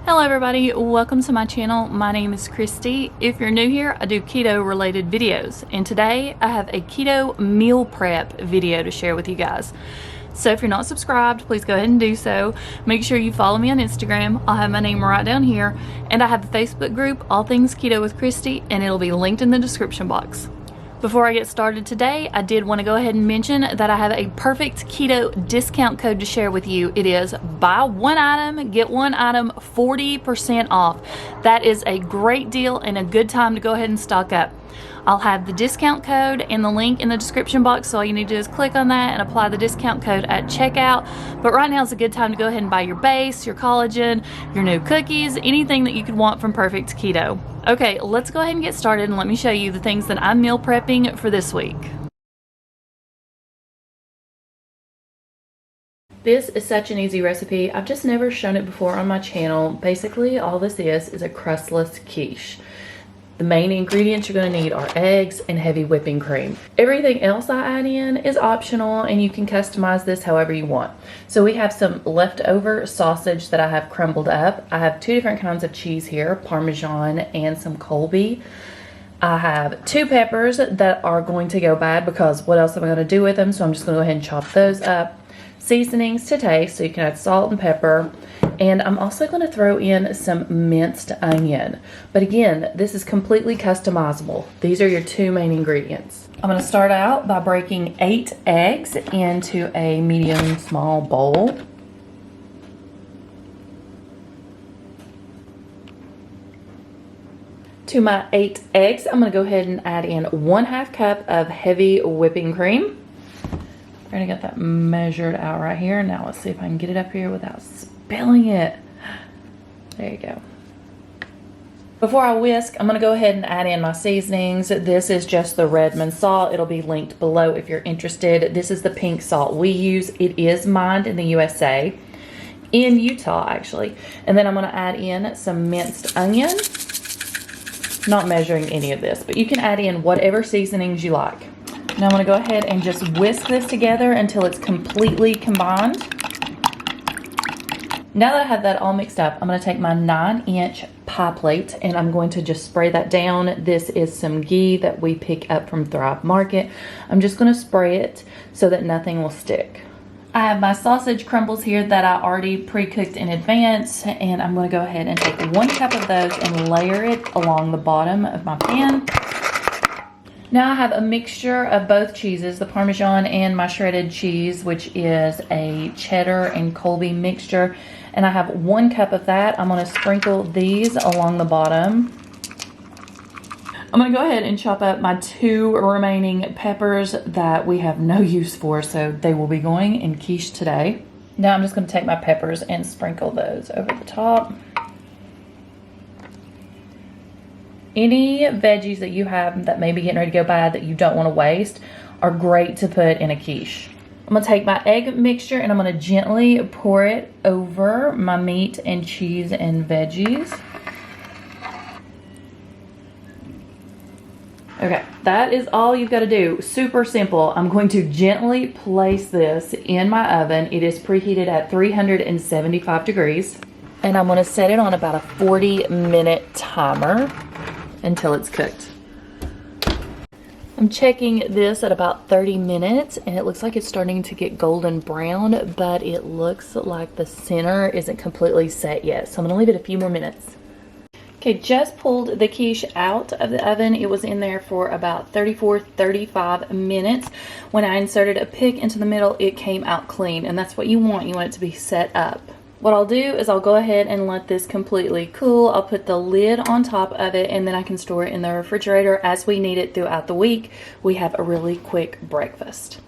Hello everybody, welcome to my channel. My name is Kristi. If you're new here, I do keto related videos, and today I have a keto meal prep video to share with you guys. So if you're not subscribed, please go ahead and do so. Make sure you follow me on Instagram. I'll have my name right down here, and I have the Facebook group All Things Keto with Kristi, and it'll be linked in the description box. Before I get started today, I did want to go ahead and mention that I have a perfect keto discount code to share with you. It is buy one item, get one item 40% off. That is a great deal and a good time to go ahead and stock up. I'll have the discount code and the link in the description box, so all you need to do is click on that and apply the discount code at checkout. But right now is a good time to go ahead and buy your base, your collagen, your new cookies, anything that you could want from Perfect Keto. Okay, let's go ahead and get started, and let me show you the things that I'm meal prepping for this week. This is such an easy recipe. I've just never shown it before on my channel. Basically, all this is a crustless quiche. The main ingredients you're going to need are eggs and heavy whipping cream. Everything else I add in is optional, and you can customize this however you want. So we have some leftover sausage that I have crumbled up. I have two different kinds of cheese here, Parmesan and some Colby. I have 2 peppers that are going to go bad because what else am I going to do with them? So I'm just going to go ahead and chop those up. Seasonings to taste, so you can add salt and pepper. And I'm also going to throw in some minced onion. But again, this is completely customizable. These are your 2 main ingredients. I'm going to start out by breaking 8 eggs into a medium small bowl. To my 8 eggs, I'm going to go ahead and add in 1/2 cup of heavy whipping cream. I already got that measured out right here. Now let's see if I can get it up here without spilling it. There you go. Before I whisk, I'm going to go ahead and add in my seasonings. This is just the Redmond salt. It'll be linked below if you're interested. This is the pink salt we use. It is mined in the USA, in Utah actually. And then I'm going to add in some minced onion. Not measuring any of this, but you can add in whatever seasonings you like. Now I'm going to go ahead and just whisk this together until it's completely combined. Now that I have that all mixed up, I'm going to take my 9-inch pie plate and I'm going to just spray that down. This is some ghee that we pick up from Thrive Market. I'm just going to spray it so that nothing will stick. I have my sausage crumbles here that I already pre-cooked in advance, and I'm going to go ahead and take 1 cup of those and layer it along the bottom of my pan. Now I have a mixture of both cheeses, the Parmesan and my shredded cheese, which is a cheddar and Colby mixture. And I have 1 cup of that. I'm going to sprinkle these along the bottom. I'm going to go ahead and chop up my 2 remaining peppers that we have no use for, so they will be going in quiche today. Now I'm just going to take my peppers and sprinkle those over the top. Any veggies that you have that may be getting ready to go bad that you don't want to waste are great to put in a quiche. I'm going to take my egg mixture and I'm going to gently pour it over my meat and cheese and veggies. Okay, that is all you've got to do. Super simple. I'm going to gently place this in my oven. It is preheated at 375 degrees. And I'm going to set it on about a 40-minute timer until it's cooked. I'm checking this at about 30 minutes and it looks like it's starting to get golden brown, but it looks like the center isn't completely set yet. So I'm going to leave it a few more minutes. Okay, just pulled the quiche out of the oven. It was in there for about 34-35 minutes. When I inserted a pick into the middle, it came out clean, and that's what you want. You want it to be set up. What I'll do is I'll go ahead and let this completely cool. I'll put the lid on top of it, and then I can store it in the refrigerator as we need it throughout the week. We have a really quick breakfast.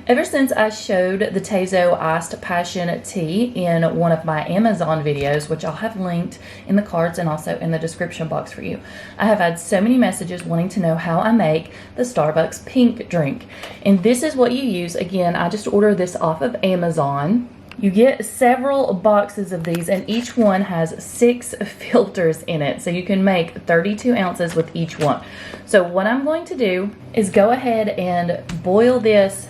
Ever since I showed the Tezo Iced Passion Tea in one of my Amazon videos, which I'll have linked in the cards and also in the description box for you, I have had so many messages wanting to know how I make the Starbucks pink drink. And this is what you use. Again, I just ordered this off of Amazon. You get several boxes of these, and each one has 6 filters in it, so you can make 32 ounces with each one. So what I'm going to do is go ahead and boil this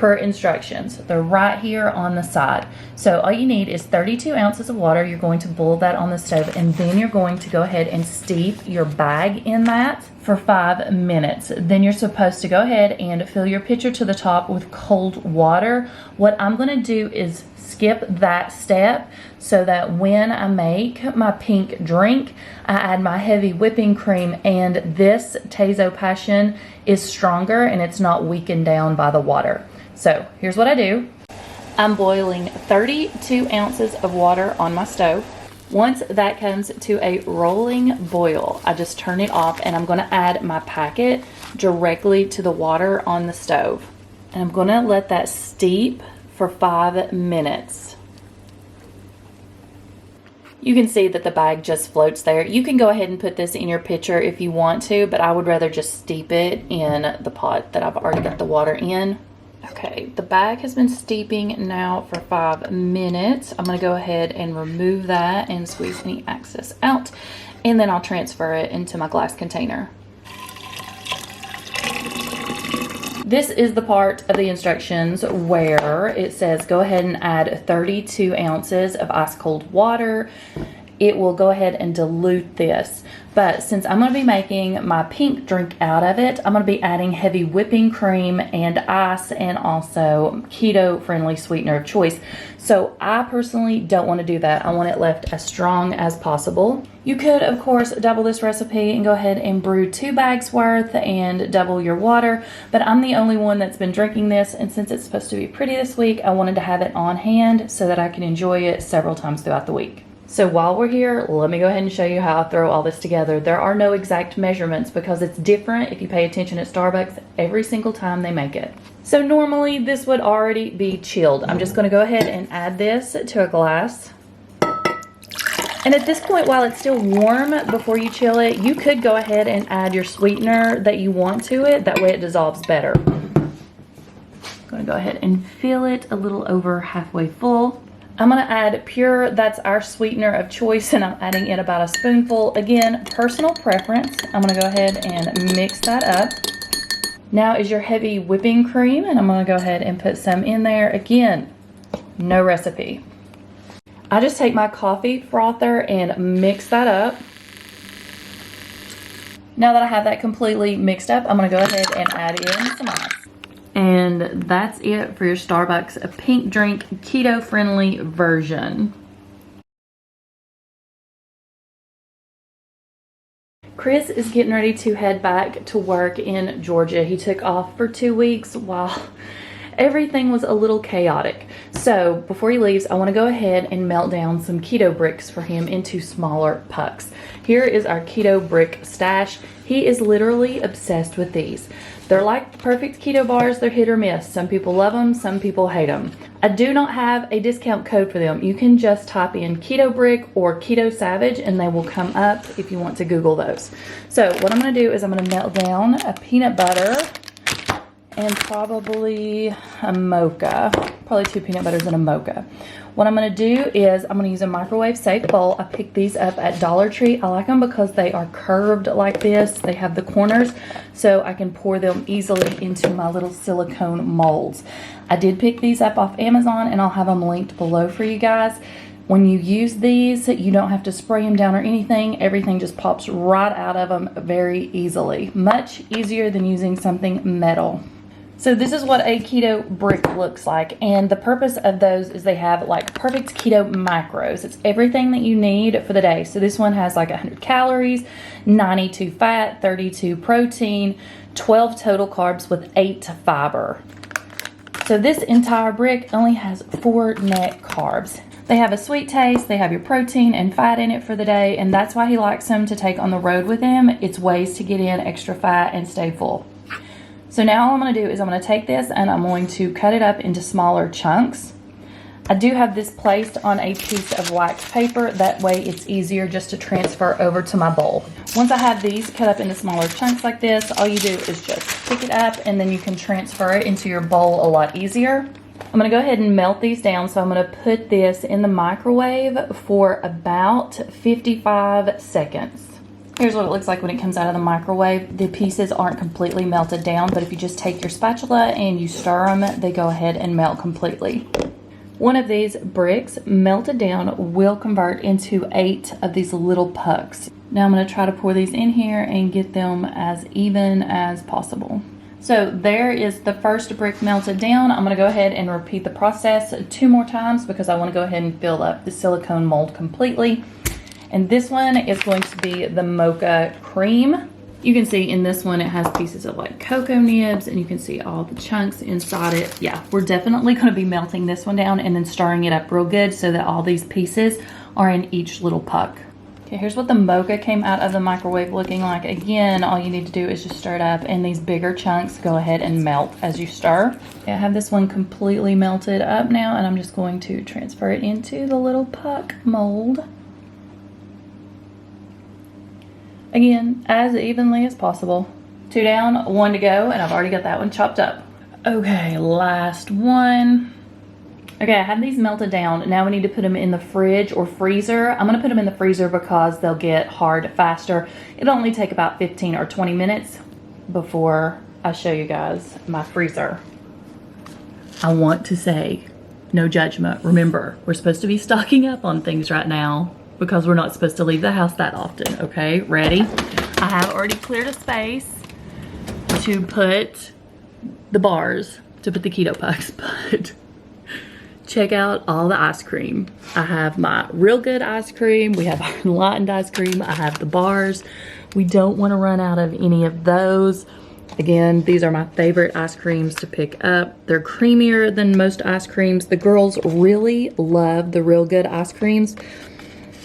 per instructions. They're right here on the side. So all you need is 32 ounces of water. You're going to boil that on the stove, and then you're going to go ahead and steep your bag in that for 5 minutes. Then you're supposed to go ahead and fill your pitcher to the top with cold water. What I'm going to do is skip that step so that when I make my pink drink, I add my heavy whipping cream, and this Tazo Passion is stronger and it's not weakened down by the water. So here's what I do. I'm boiling 32 ounces of water on my stove. Once that comes to a rolling boil, I just turn it off, and I'm going to add my packet directly to the water on the stove. And I'm going to let that steep for 5 minutes. You can see that the bag just floats there. You can go ahead and put this in your pitcher if you want to, but I would rather just steep it in the pot that I've already got the water in. Okay, the bag has been steeping now for 5 minutes. I'm going to go ahead and remove that and squeeze any excess out, and then I'll transfer it into my glass container. This is the part of the instructions where it says go ahead and add 32 ounces of ice cold water. It will go ahead and dilute this. But since I'm going to be making my pink drink out of it, I'm going to be adding heavy whipping cream and ice, and also keto-friendly sweetener of choice. So I personally don't want to do that. I want it left as strong as possible. You could, of course, double this recipe and go ahead and brew 2 bags worth and double your water. But I'm the only one that's been drinking this, and since it's supposed to be pretty this week, I wanted to have it on hand so that I can enjoy it several times throughout the week. So while we're here, let me go ahead and show you how I throw all this together. There are no exact measurements because it's different if you pay attention at Starbucks every single time they make it. So normally this would already be chilled. I'm just going to go ahead and add this to a glass. And at this point, while it's still warm before you chill it, you could go ahead and add your sweetener that you want to it. That way it dissolves better. I'm going to go ahead and fill it a little over halfway full. I'm going to add pure, that's our sweetener of choice, and I'm adding in about a spoonful. Again, personal preference. I'm going to go ahead and mix that up. Now is your heavy whipping cream, and I'm going to go ahead and put some in there. Again, no recipe. I just take my coffee frother and mix that up. Now that I have that completely mixed up, I'm going to go ahead and add in some ice. And that's it for your Starbucks pink drink keto-friendly version. Chris is getting ready to head back to work in Georgia. He took off for 2 weeks while everything was a little chaotic. So before he leaves, I want to go ahead and melt down some Keto Bricks for him into smaller pucks. Here is our Keto Brick stash. He is literally obsessed with these. They're like perfect keto bars. They're hit or miss. Some people love them, some people hate them. I do not have a discount code for them. You can just type in Keto Brick or Keto Savage and they will come up if you want to Google those. So what I'm going to do is I'm going to melt down a peanut butter and probably a mocha. Probably 2 peanut butters and a mocha. What I'm going to do is I'm going to use a microwave safe bowl. I picked these up at Dollar Tree. I like them because they are curved like this. They have the corners so I can pour them easily into my little silicone molds. I did pick these up off Amazon and I'll have them linked below for you guys. When you use these, you don't have to spray them down or anything. Everything just pops right out of them very easily. Much easier than using something metal. So this is what a keto brick looks like, and the purpose of those is they have like perfect keto macros. It's everything that you need for the day. So this one has like 100 calories, 92 fat, 32 protein, 12 total carbs with 8 fiber. So this entire brick only has 4 net carbs. They have a sweet taste, they have your protein and fat in it for the day, and that's why he likes them to take on the road with him. It's ways to get in extra fat and stay full. So now all I'm going to do is I'm going to take this and I'm going to cut it up into smaller chunks. I do have this placed on a piece of wax paper. That way it's easier just to transfer over to my bowl. Once I have these cut up into smaller chunks like this, all you do is just pick it up and then you can transfer it into your bowl a lot easier. I'm going to go ahead and melt these down. So I'm going to put this in the microwave for about 55 seconds. Here's what it looks like when it comes out of the microwave. The pieces aren't completely melted down, but if you just take your spatula and you stir them, they go ahead and melt completely. One of these bricks melted down will convert into 8 of these little pucks. Now I'm going to try to pour these in here and get them as even as possible. So there is the first brick melted down. I'm going to go ahead and repeat the process 2 more times because I want to go ahead and fill up the silicone mold completely. And this one is going to be the mocha cream. You can see in this one it has pieces of like cocoa nibs, and you can see all the chunks inside it. Yeah, we're definitely going to be melting this one down and then stirring it up real good so that all these pieces are in each little puck. Okay, here's what the mocha came out of the microwave looking like. Again, all you need to do is just stir it up, and these bigger chunks go ahead and melt as you stir. Okay, I have this one completely melted up now, and I'm just going to transfer it into the little puck mold. Again, as evenly as possible. 2 down, 1 to go, and I've already got that one chopped up. Okay, last one. Okay, I have these melted down. Now we need to put them in the fridge or freezer. I'm gonna put them in the freezer because they'll get hard faster. It'll only take about 15 or 20 minutes before I show you guys my freezer. I want to say, no judgment. Remember, we're supposed to be stocking up on things right now because we're not supposed to leave the house that often, okay? Ready? I have already cleared a space to put the bars, to put the keto pucks, but check out all the ice cream. I have my Real Good ice cream. We have our Enlightened ice cream. I have the bars. We don't want to run out of any of those. Again, these are my favorite ice creams to pick up. They're creamier than most ice creams. The girls really love the Real Good ice creams.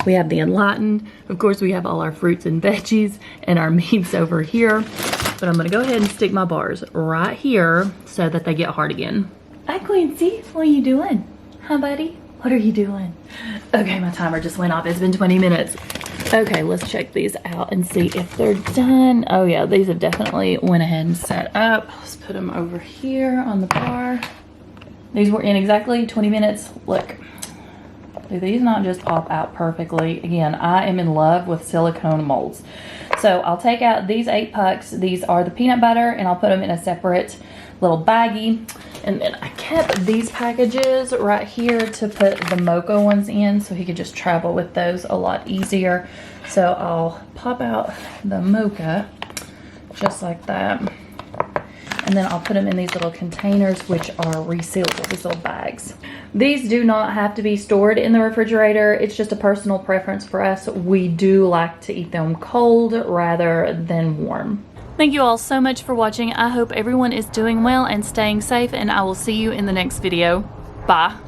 We have the Enlightened. Of course, we have all our fruits and veggies and our meats over here. But I'm gonna go ahead and stick my bars right here so that they get hard again. Hi, Quincy. What are you doing? Hi, buddy. What are you doing? Okay, my timer just went off. It's been 20 minutes. Okay, let's check these out and see if they're done. Oh yeah, these have definitely went ahead and set up. Let's put them over here on the bar. These were in exactly 20 minutes. Look. Do these not just pop out perfectly? Again, I am in love with silicone molds. So I'll take out these 8 pucks. These are the peanut butter, and I'll put them in a separate little baggie. And then I kept these packages right here to put the mocha ones in so he could just travel with those a lot easier. So I'll pop out the mocha just like that. And then I'll put them in these little containers, which are resealable, these little bags. These do not have to be stored in the refrigerator. It's just a personal preference for us. We do like to eat them cold rather than warm. Thank you all so much for watching. I hope everyone is doing well and staying safe, and I will see you in the next video. Bye.